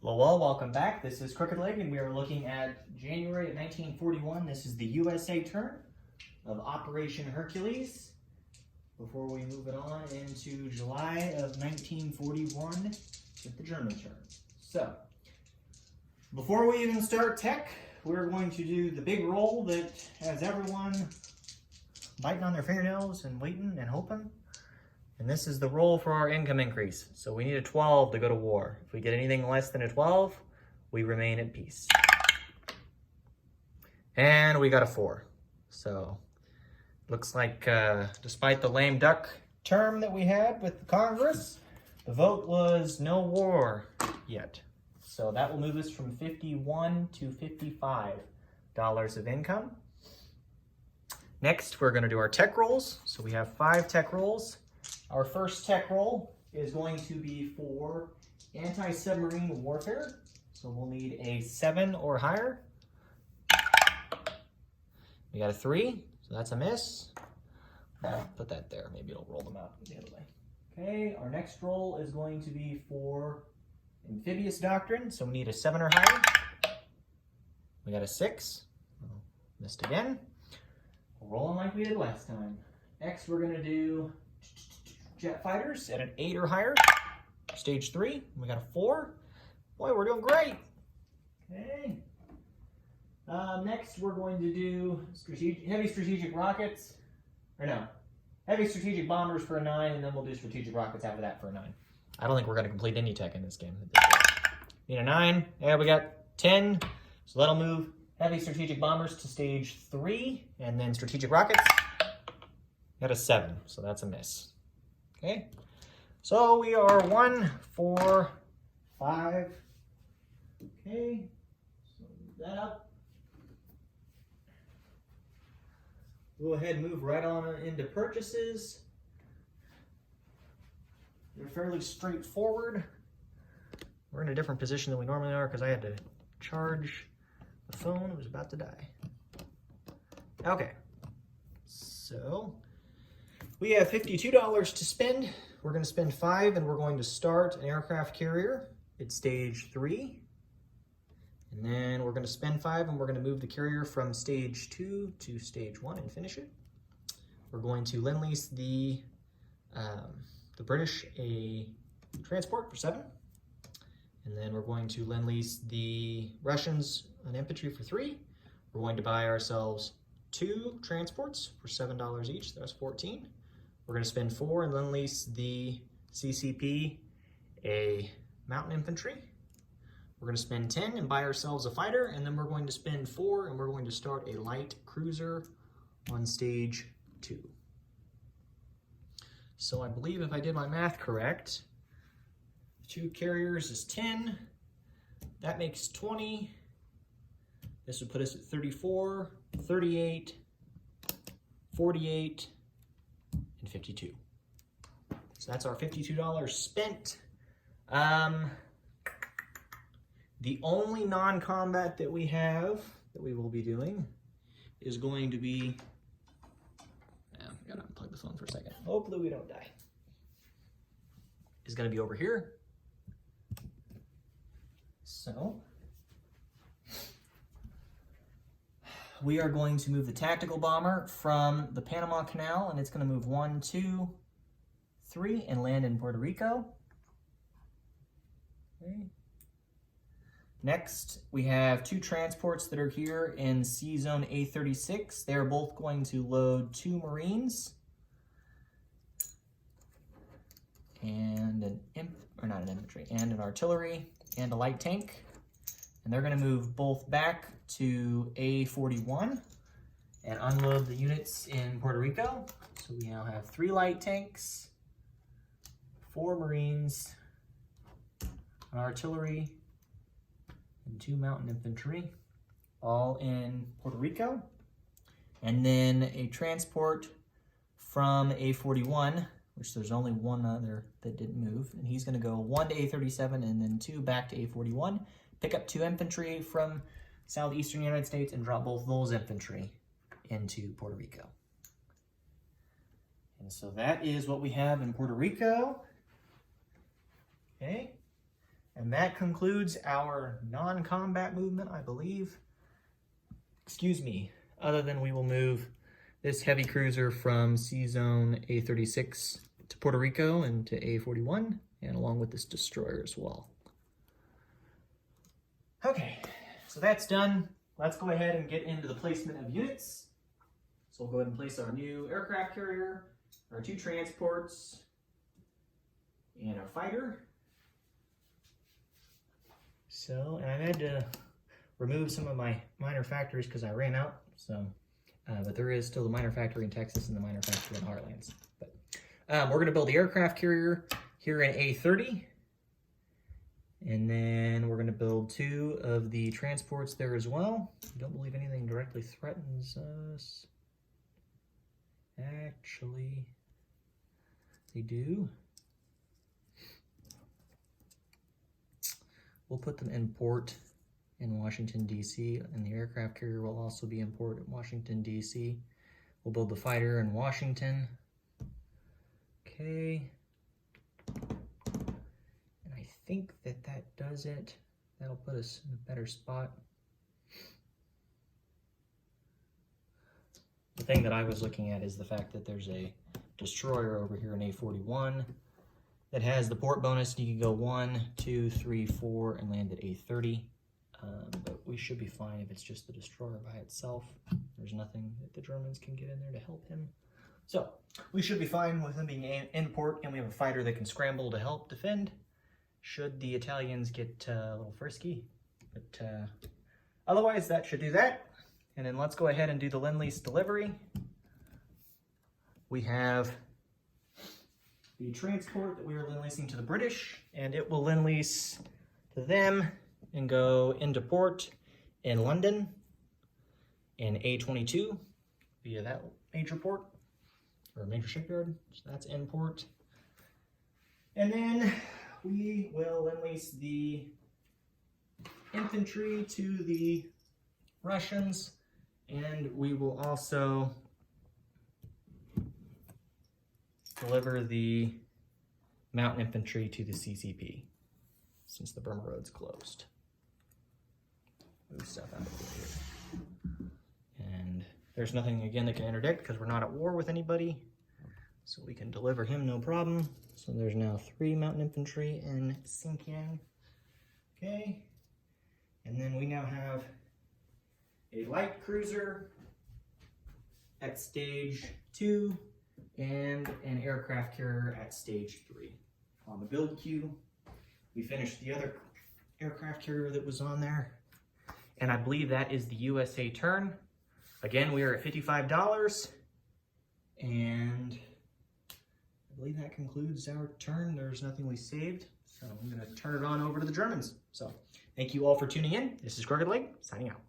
Well, welcome back. This is Crooked Leg, and we are looking at January of 1941. This is the USA turn of Operation Hercules. Before we move it on into July of 1941 with the German turn. So, before we even start tech, we're going to do the big roll that has everyone biting on their fingernails and waiting and hoping. And this is the roll for our income increase. So we need a 12 to go to war. If we get anything less than a 12, we remain at peace. And we got a 4. So looks like despite the lame duck term that we had with the Congress, the vote was no war yet. So that will move us from $51 to $55 of income. Next, we're going to do our tech rolls. So we have 5 tech rolls. Our first tech roll is going to be for anti-submarine warfare. So we'll need a 7 or higher. We got a 3, so that's a miss. Put that there, maybe it'll roll them out the other way. Okay, our next roll is going to be for amphibious doctrine. So we need a 7 or higher. We got a 6. Oh, missed again. We're rolling like we did last time. Next, we're going to do jet fighters at an 8 or higher. Stage 3. We got a 4. Boy, we're doing great. Okay. Next, we're going to do heavy strategic rockets. Or no, heavy strategic bombers for a 9, and then we'll do strategic rockets after that for a 9. I don't think we're going to complete any tech in this game. Need a 9. Yeah, we got 10. So that'll move heavy strategic bombers to stage 3, and then strategic rockets. Got a 7, so that's a miss. Okay, so we are 1, 4, 5. Okay, so move that up. Go ahead and move right on into purchases. They're fairly straightforward. We're in a different position than we normally are because I had to charge the phone. It was about to die. Okay, so we have $52 to spend. We're going to spend 5, and we're going to start an aircraft carrier at stage 3. And then we're going to spend 5, and we're going to move the carrier from stage 2 to stage 1 and finish it. We're going to lend-lease the British a transport for 7. And then we're going to lend-lease the Russians an infantry for 3. We're going to buy ourselves 2 transports for $7 each. That's 14. We're going to spend 4 and lend-lease the CCP a mountain infantry. We're going to spend 10 and buy ourselves a fighter, and then we're going to spend 4 and we're going to start a light cruiser on stage 2. So I believe if I did my math correct, 2 carriers is 10. That makes 20. This would put us at 34, 38, 48, and 52. So that's our $52 spent. The only non-combat that we have that we will be doing is going to be, I gotta unplug the phone for a second. Hopefully we don't die. Is gonna be over here. So we are going to move the tactical bomber from the Panama Canal, and it's going to move 1, 2, 3 and land in Puerto Rico. Okay. Next, we have 2 transports that are here in C Zone A36. They're both going to load 2 Marines and and an artillery and a light tank. And they're going to move both back to A41 and unload the units in Puerto Rico. So we now have 3 light tanks, 4 Marines, an artillery, and 2 mountain infantry, all in Puerto Rico. And then a transport from A41, which there's only 1 other that didn't move, and he's going to go 1 to A37 and then 2 back to A41. Pick up 2 infantry from southeastern United States and drop both those infantry into Puerto Rico. And so that is what we have in Puerto Rico. Okay. And that concludes our non-combat movement, I believe. Excuse me, other than we will move this heavy cruiser from C-Zone A36 to Puerto Rico and to A41, and along with this destroyer as well. Okay, so that's done. Let's go ahead and get into the placement of units. So we'll go ahead and place our new aircraft carrier, our 2 transports, and our fighter. So, and I had to remove some of my minor factories because I ran out. So, but there is still the minor factory in Texas and the minor factory in Heartlands. But we're going to build the aircraft carrier here in A30. And then we're going to build 2 of the transports there as well. I don't believe anything directly threatens us. Actually, they do. We'll put them in port in Washington, D.C., and the aircraft carrier will also be in port in Washington, D.C. We'll build the fighter in Washington. Okay. And I think that does it. That'll put us in a better spot. The thing that I was looking at is the fact that there's a destroyer over here in A41 that has the port bonus. You can go 1, 2, 3, 4 and land at A30. But we should be fine if it's just the destroyer by itself. There's nothing that the Germans can get in there to help him. So we should be fine with him being in port, and we have a fighter that can scramble to help defend should the Italians get a little frisky. But otherwise, that should do that. And then let's go ahead and do the Lend-Lease delivery. We have the transport that we are Lend-Leasing to the British, and it will Lend-Lease to them and go into port in London in A22 via that major port or major shipyard. So that's in port. And then we will Lend-Lease the infantry to the Russians, and we will also deliver the mountain infantry to the CCP since the Burma Road's closed. Move stuff out of the way here. And there's nothing, again, that can interdict because we're not at war with anybody. So we can deliver him no problem. So there's now 3 mountain infantry in Xinjiang. Okay. And then we now have a light cruiser at stage 2 and an aircraft carrier at stage 3. On the build queue, we finished the other aircraft carrier that was on there. And I believe that is the USA turn. Again, we are at $55. And I believe that concludes our turn. There's nothing we saved. So I'm going to turn it on over to the Germans. So thank you all for tuning in. This is Crooked Leg, signing out.